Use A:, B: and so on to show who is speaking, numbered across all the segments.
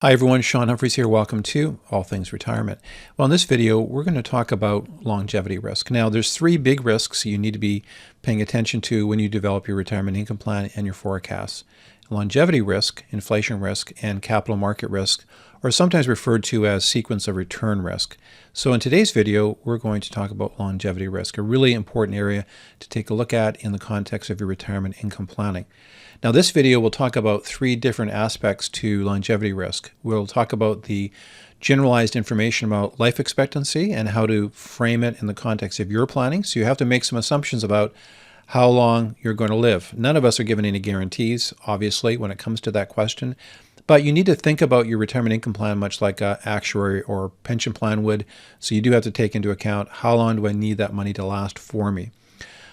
A: Hi everyone, Shaun Humphries here. Welcome to All Things Retirement. Well, in this video, we're going to talk about longevity risk. Now, there's three big risks you need to be paying attention to when you develop your retirement income plan and your forecasts. Longevity risk, inflation risk, and capital market risk are sometimes referred to as sequence of return risk. So in today's video, we're going to talk about longevity risk, a really important area to take a look at in the context of your retirement income planning. Now, this video will talk about three different aspects to longevity risk. We'll talk about the generalized information about life expectancy and how to frame it in the context of your planning. So you have to make some assumptions about how long you're going to live. None of us are given any guarantees, obviously, when it comes to that question. But you need to think about your retirement income plan much like an actuary or pension plan would. So you do have to take into account, how long do I need that money to last for me?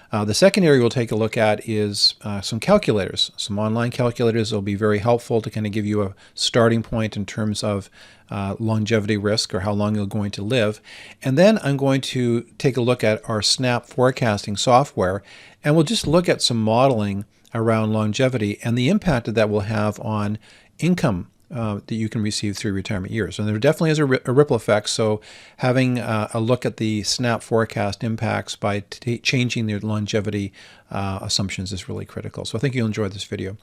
A: The second area we'll take a look at is some calculators, some online calculators that will be very helpful to kind of give you a starting point in terms of longevity risk or how long you're going to live. And then I'm going to take a look at our SNAP forecasting software, and we'll just look at some modeling around longevity and the impact that will have on income that you can receive through retirement years. And there definitely is a ripple effect, so having a look at the SNAP forecast impacts by changing their longevity assumptions is really critical. So I think you'll enjoy this video.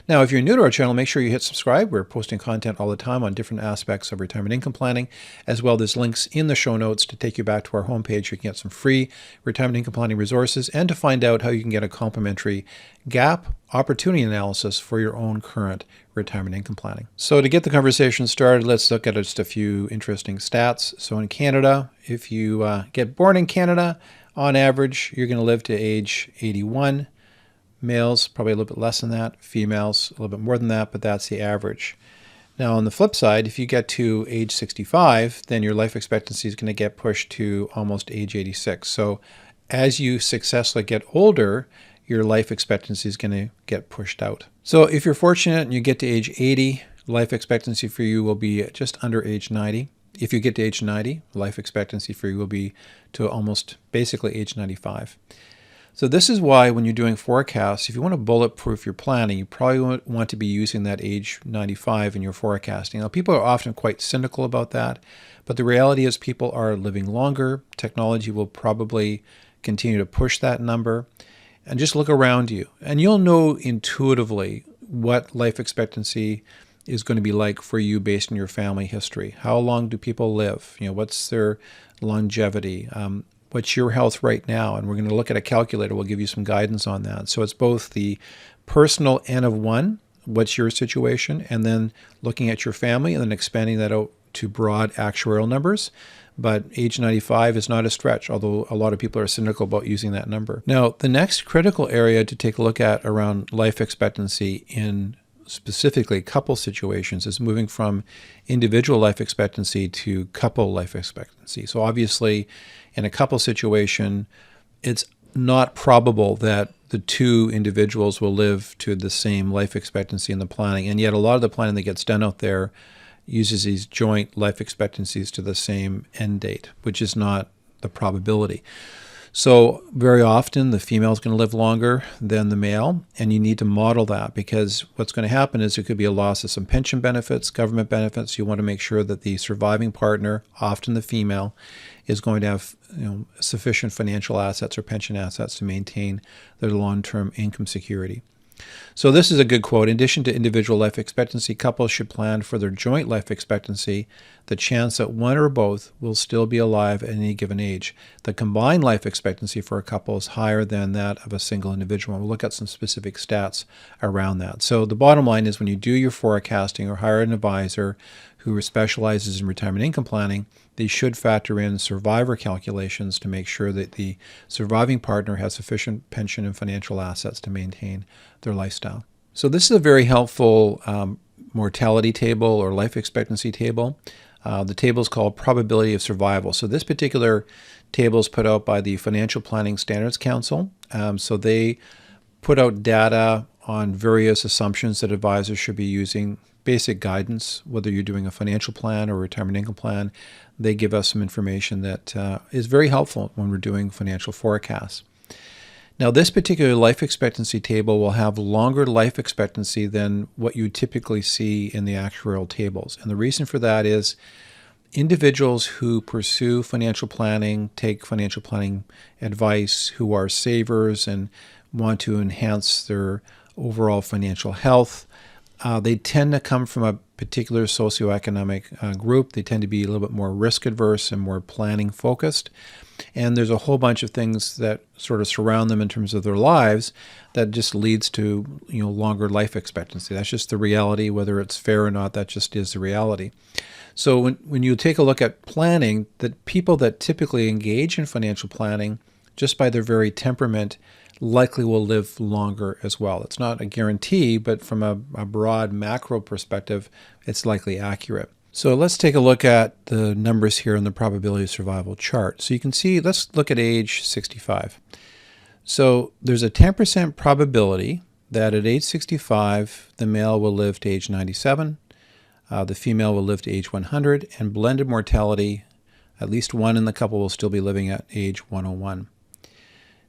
A: Now, if you're new to our channel, make sure you hit subscribe. We're posting content all the time on different aspects of retirement income planning, as well as links in the show notes to take you back to our homepage. You can get some free retirement income planning resources and to find out how you can get a complimentary gap opportunity analysis for your own current retirement income planning. So to get the conversation started, let's look at just a few interesting stats. So in Canada, if you get born in Canada, on average, you're going to live to age 81. Males, probably a little bit less than that. Females, a little bit more than that, but that's the average. Now, on the flip side, if you get to age 65, then your life expectancy is going to get pushed to almost age 86. So as you successfully get older, your life expectancy is going to get pushed out. So if you're fortunate and you get to age 80, life expectancy for you will be just under age 90. If you get to age 90, life expectancy for you will be to almost basically age 95. So this is why when you're doing forecasts, if you want to bulletproof your planning, you probably want to be using that age 95 in your forecasting. Now, people are often quite cynical about that, but the reality is people are living longer. Technology will probably continue to push that number. And just look around you, and you'll know intuitively what life expectancy is going to be like for you based on your family history. How long do people live? What's their longevity? What's your health right now? And we're going to look at a calculator. We'll give you some guidance on that. So it's both the personal N of one, what's your situation, and then looking at your family and then expanding that out to broad actuarial numbers. But age 95 is not a stretch, although a lot of people are cynical about using that number. Now, the next critical area to take a look at around life expectancy in specifically couple situations is moving from individual life expectancy to couple life expectancy. So obviously, in a couple situation, it's not probable that the two individuals will live to the same life expectancy in the planning. And yet a lot of the planning that gets done out there uses these joint life expectancies to the same end date, which is not the probability. So very often the female is going to live longer than the male, and you need to model that, because what's going to happen is there could be a loss of some pension benefits, government benefits. You want to make sure that the surviving partner, often the female, is going to have sufficient financial assets or pension assets to maintain their long-term income security. So this is a good quote. In addition to individual life expectancy, couples should plan for their joint life expectancy, the chance that one or both will still be alive at any given age. The combined life expectancy for a couple is higher than that of a single individual. We'll look at some specific stats around that. So the bottom line is when you do your forecasting or hire an advisor who specializes in retirement income planning, they should factor in survivor calculations to make sure that the surviving partner has sufficient pension and financial assets to maintain their lifestyle. So this is a very helpful mortality table or life expectancy table. The table is called probability of survival. So this particular table is put out by the Financial Planning Standards Council. So they put out data on various assumptions that advisors should be using, basic guidance, whether you're doing a financial plan or a retirement income plan. They give us some information that is very helpful when we're doing financial forecasts. Now, this particular life expectancy table will have longer life expectancy than what you typically see in the actuarial tables. And the reason for that is individuals who pursue financial planning, take financial planning advice, who are savers and want to enhance their overall financial health, they tend to come from a particular socioeconomic group. They tend to be a little bit more risk adverse and more planning focused. And there's a whole bunch of things that sort of surround them in terms of their lives that just leads to, longer life expectancy. That's just the reality. Whether it's fair or not, that just is the reality. So when you take a look at planning, the people that typically engage in financial planning, just by their very temperament, likely will live longer as well. It's not a guarantee, but from a broad macro perspective, it's likely accurate. So let's take a look at the numbers here in the probability of survival chart. So you can see, let's look at age 65. So there's a 10% probability that at age 65, the male will live to age 97, the female will live to age 100, and blended mortality, at least one in the couple will still be living at age 101.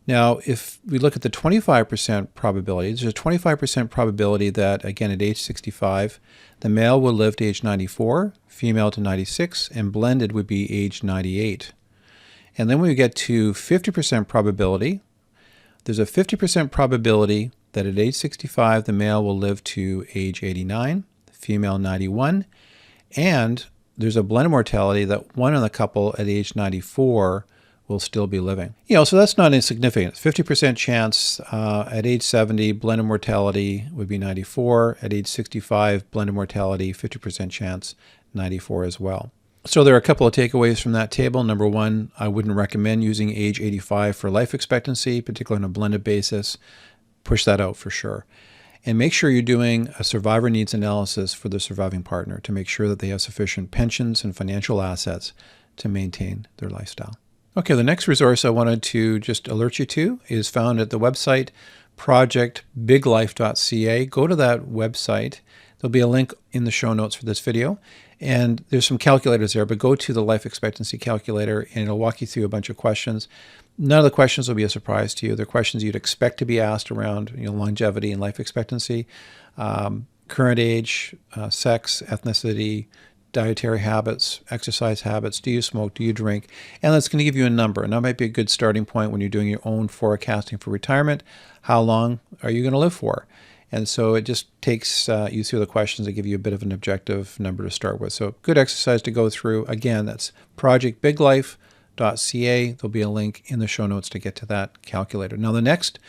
A: Now, if we look at the 25% probability, there's a 25% probability that, again, at age 65, the male will live to age 94, female to 96, and blended would be age 98. And then when we get to 50% probability, there's a 50% probability that at age 65, the male will live to age 89, the female 91, and there's a blended mortality that one in the couple at age 94 will still be living. So that's not insignificant. 50% chance at age 70, blended mortality would be 94. At age 65, blended mortality, 50% chance, 94 as well. So there are a couple of takeaways from that table. Number one, I wouldn't recommend using age 85 for life expectancy, particularly on a blended basis. Push that out for sure. And make sure you're doing a survivor needs analysis for the surviving partner to make sure that they have sufficient pensions and financial assets to maintain their lifestyle. Okay, the next resource I wanted to just alert you to is found at the website projectbiglife.ca. Go to that website. There'll be a link in the show notes for this video. And there's some calculators there, but go to the life expectancy calculator and it'll walk you through a bunch of questions. None of the questions will be a surprise to you. They're questions you'd expect to be asked around longevity and life expectancy, current age, sex, ethnicity, dietary habits, exercise habits, do you smoke, do you drink, and that's going to give you a number. And that might be a good starting point when you're doing your own forecasting for retirement. How long are you going to live for? And so it just takes you through the questions that give you a bit of an objective number to start with. So good exercise to go through. Again, that's projectbiglife.ca. There'll be a link in the show notes to get to that calculator. Now, the next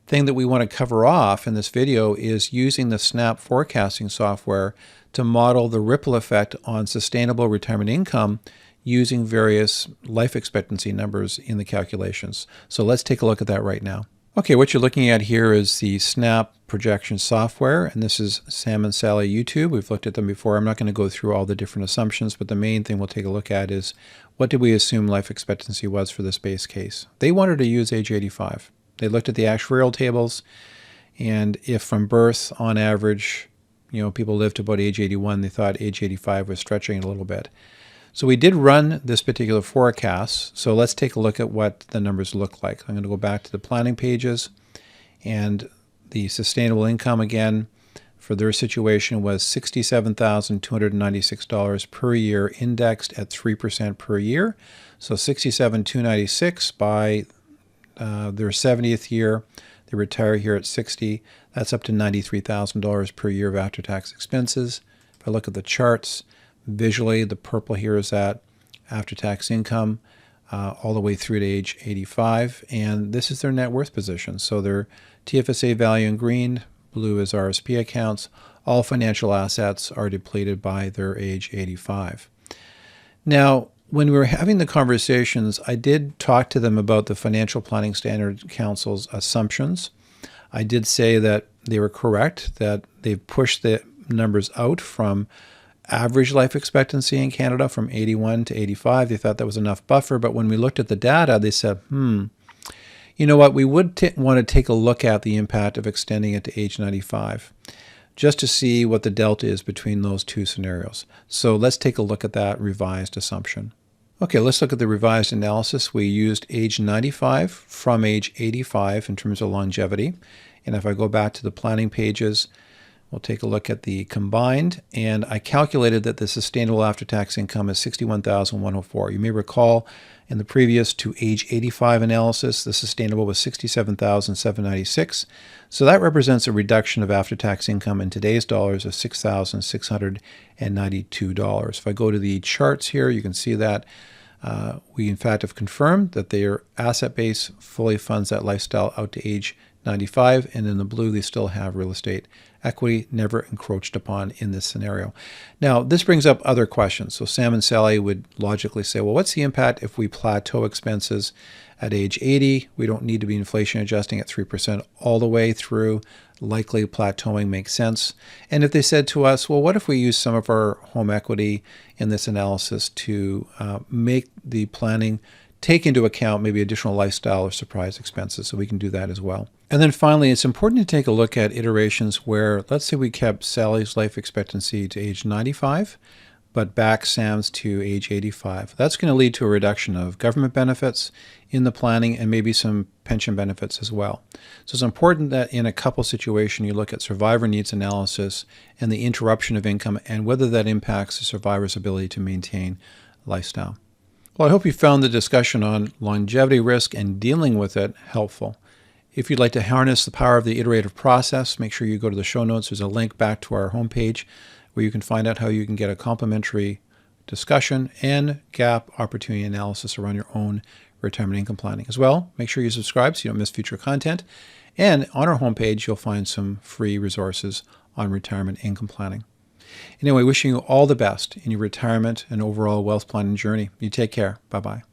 A: thing that we want to cover off in this video is using the SNAP forecasting software to model the ripple effect on sustainable retirement income using various life expectancy numbers in the calculations. So let's take a look at that right now. Okay, what you're looking at here is the SNAP projection software, and this is Sam and Sally YouTube. We've looked at them before. I'm not going to go through all the different assumptions, but the main thing we'll take a look at is what did we assume life expectancy was for this base case. They wanted to use age 85. They looked at the actuarial tables, and if from birth, on average, people lived to about age 81, they thought age 85 was stretching it a little bit. So we did run this particular forecast. So let's take a look at what the numbers look like. I'm going to go back to the planning pages, and the sustainable income again for their situation was $67,296 per year, indexed at 3% per year. So $67,296 by their 70th year. They retire here at 60. That's up to $93,000 per year of after-tax expenses. If I look at the charts, visually, the purple here is that after-tax income all the way through to age 85. And this is their net worth position. So their TFSA value in green, blue is RSP accounts. All financial assets are depleted by their age 85. Now, when we were having the conversations, I did talk to them about the Financial Planning Standards Council's assumptions. I did say that they were correct, that they've pushed the numbers out from average life expectancy in Canada from 81 to 85. They thought that was enough buffer, but when we looked at the data, they said, you know what, we would want to take a look at the impact of extending it to age 95, just to see what the delta is between those two scenarios. So let's take a look at that revised assumption. Okay, let's look at the revised analysis. We used age 95 from age 85 in terms of longevity. And if I go back to the planning pages, we'll take a look at the combined, and I calculated that the sustainable after-tax income is $61,104. You may recall in the previous to age 85 analysis, the sustainable was $67,796. So that represents a reduction of after-tax income in today's dollars of $6,692. If I go to the charts here, you can see that we in fact have confirmed that their asset base fully funds that lifestyle out to age 95, and in the blue they still have real estate equity, never encroached upon in this scenario. Now, this brings up other questions. So Sam and Sally would logically say, well, what's the impact if we plateau expenses at age 80? We don't need to be inflation adjusting at 3% all the way through. Likely plateauing makes sense. And if they said to us, well, what if we use some of our home equity in this analysis to make the planning take into account maybe additional lifestyle or surprise expenses, so we can do that as well. And then finally, it's important to take a look at iterations where, let's say we kept Sally's life expectancy to age 95, but back Sam's to age 85. That's going to lead to a reduction of government benefits in the planning and maybe some pension benefits as well. So it's important that in a couple situation you look at survivor needs analysis and the interruption of income and whether that impacts the survivor's ability to maintain lifestyle. Well, I hope you found the discussion on longevity risk and dealing with it helpful. If you'd like to harness the power of the iterative process, make sure you go to the show notes. There's a link back to our homepage where you can find out how you can get a complimentary discussion and gap opportunity analysis around your own retirement income planning. As well, make sure you subscribe so you don't miss future content. And on our homepage, you'll find some free resources on retirement income planning. Anyway, wishing you all the best in your retirement and overall wealth planning journey. You take care. Bye-bye.